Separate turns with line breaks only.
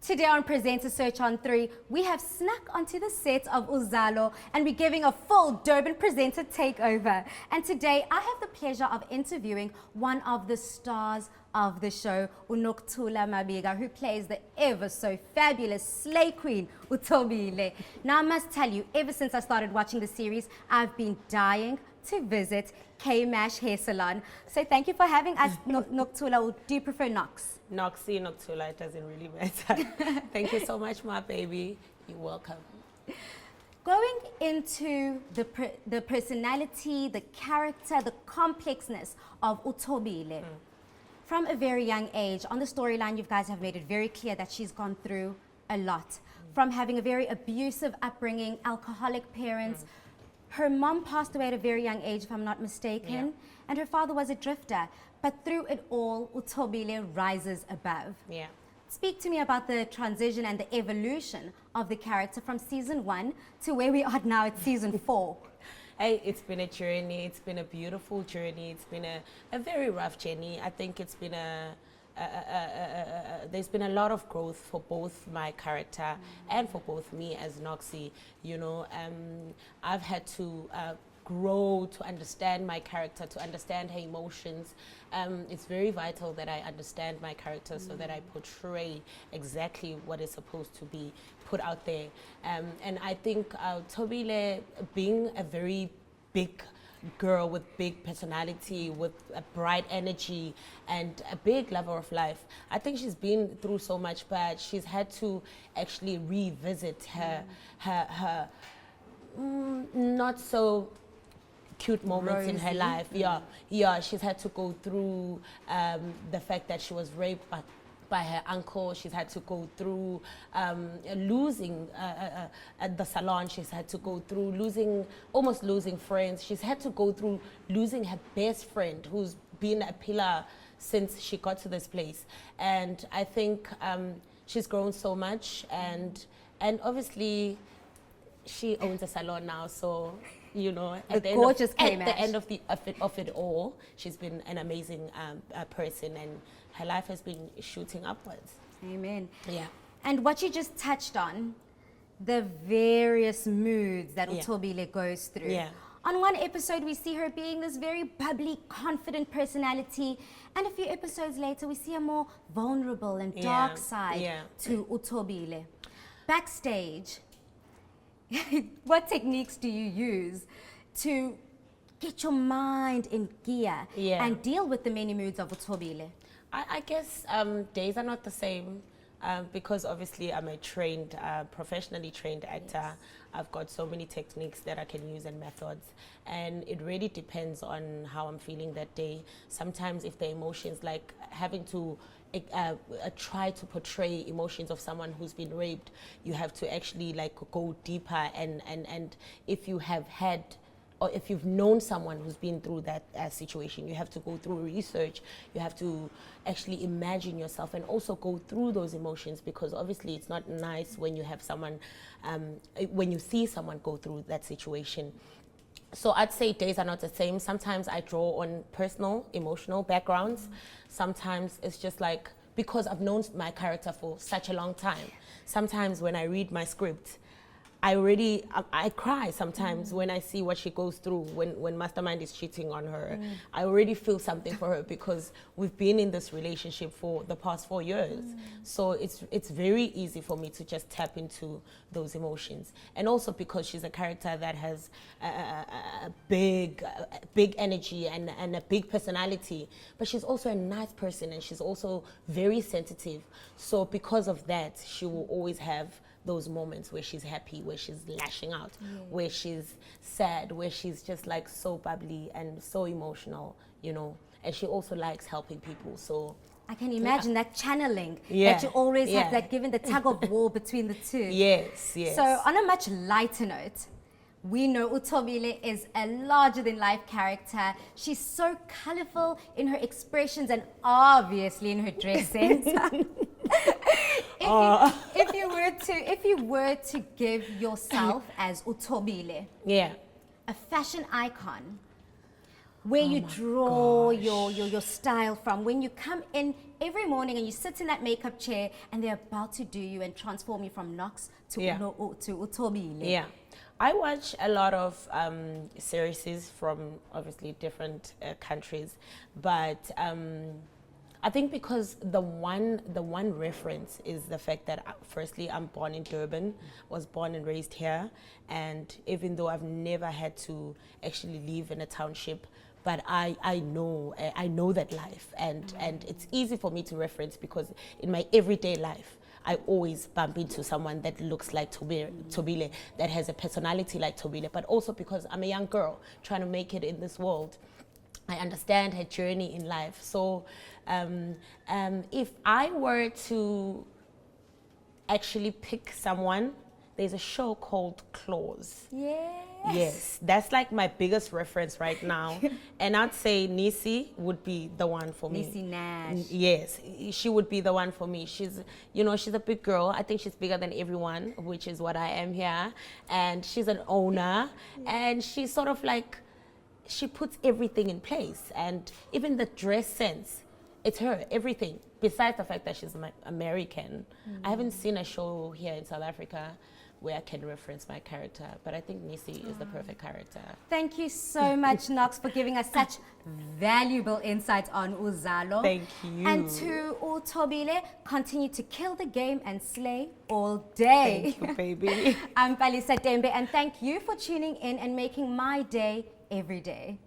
Today on Presenter Search on 3, we have snuck onto the set of Uzalo and we're giving a full Durban presenter takeover. And today I have the pleasure of interviewing one of the stars of the show, Nokuthula Mabika, who plays the ever so fabulous slay queen, Thobile. Now I must tell you, ever since I started watching the series, I've been dying to visit K-Mash Hair Salon. So thank you for having us, Nokuthula. Or do you prefer Nox?
Noxie, Nokuthula, it doesn't really matter. Thank you so much, my baby. You're welcome.
Going into the personality, the character, the complexness of Thobile. From a very young age, on the storyline, you guys have made it very clear that she's gone through a lot. From having a very abusive upbringing, alcoholic parents. Her mom passed away at a very young age, if I'm not mistaken, and her father was a drifter. But through it all, Thobile rises above.
Yeah.
Speak to me about the transition and the evolution of the character from season 1 to where we are now at season 4.
Hey, it's been a journey. It's been a beautiful journey. It's been a very rough journey. I think it's been there's been a lot of growth for both my character and for both me as Noxie. You know, I've had to grow to understand my character, to understand her emotions. It's very vital that I understand my character so that I portray exactly what is supposed to be put out there. And I think Thobile, being a very big girl with big personality, with a bright energy and a big lover of life, I think she's been through so much, but she's had to actually revisit her not so cute moments in her life. She's had to go through the fact that she was raped by her uncle. She's had to go through losing at the salon. She's had to go through almost losing friends. She's had to go through losing her best friend, who's been a pillar since she got to this place. And I think she's grown so much, and obviously she owns a salon now, so you know, at the end of it all, she's been an amazing person, and her life has been shooting upwards.
Amen.
Yeah.
And what you just touched on, the various moods that Thobile goes through.
Yeah.
On one episode, we see her being this very bubbly, confident personality, and a few episodes later, we see a more vulnerable and dark side to Thobile. Backstage, what techniques do you use to get your mind in gear and deal with the many moods of Thobile?
I guess days are not the same because obviously I'm a trained, professionally trained actor. Yes. I've got so many techniques that I can use and methods, and it really depends on how I'm feeling that day. Sometimes if the emotions, like having to try to portray emotions of someone who's been raped, you have to actually like go deeper, and if you have had, or if you've known someone who's been through that situation, you have to go through research. You have to actually imagine yourself and also go through those emotions, because obviously it's not nice when you have someone, when you see someone go through that situation. So I'd say days are not the same. Sometimes I draw on personal, emotional backgrounds. Sometimes it's just like, because I've known my character for such a long time. Sometimes when I read my script, I cry sometimes when I see what she goes through when Mastermind is cheating on her. I already feel something for her because we've been in this relationship for the past 4 years. So it's very easy for me to just tap into those emotions. And also because she's a character that has a big energy and a big personality, but she's also a nice person, and she's also very sensitive. So because of that, she will always have those moments where she's happy, where she's lashing out, where she's sad, where she's just like so bubbly and so emotional, you know. And she also likes helping people. So
I can imagine that channeling that you always have, like given the tug of war between the two.
Yes, yes.
So on a much lighter note, we know Thobile is a larger-than-life character. She's so colorful in her expressions and obviously in her dressing. If you were to give yourself as Thobile,
a
a fashion icon, where you draw your style from. When you come in every morning and you sit in that makeup chair and they're about to do you and transform you from Nox to Thobile.
Yeah. I watch a lot of series from obviously different countries, but I think because the one reference is the fact that firstly I'm born in Durban, was born and raised here, and even though I've never had to actually live in a township, but I know that life, and it's easy for me to reference because in my everyday life I always bump into someone that looks like Thobile, that has a personality like Thobile, but also because I'm a young girl trying to make it in this world. I understand her journey in life. So if I were to actually pick someone, there's a show called Claws. Yes, that's like my biggest reference right now. And I'd say Nisi would be the one for me.
Nisi Nash.
Yes, she would be the one for me. She's, you know, she's a big girl. I think she's bigger than everyone, which is what I am here. And she's an owner, and she's sort of like, she puts everything in place, and even the dress sense, it's her, everything. Besides the fact that she's American, I haven't seen a show here in South Africa where I can reference my character, but I think Nisi is the perfect character.
Thank you so much, Nox, for giving us such valuable insights on Uzalo.
Thank you.
And to Thobile, continue to kill the game and slay all day.
Thank you, baby.
I'm Palesa Thembe, and thank you for tuning in and making my day every day.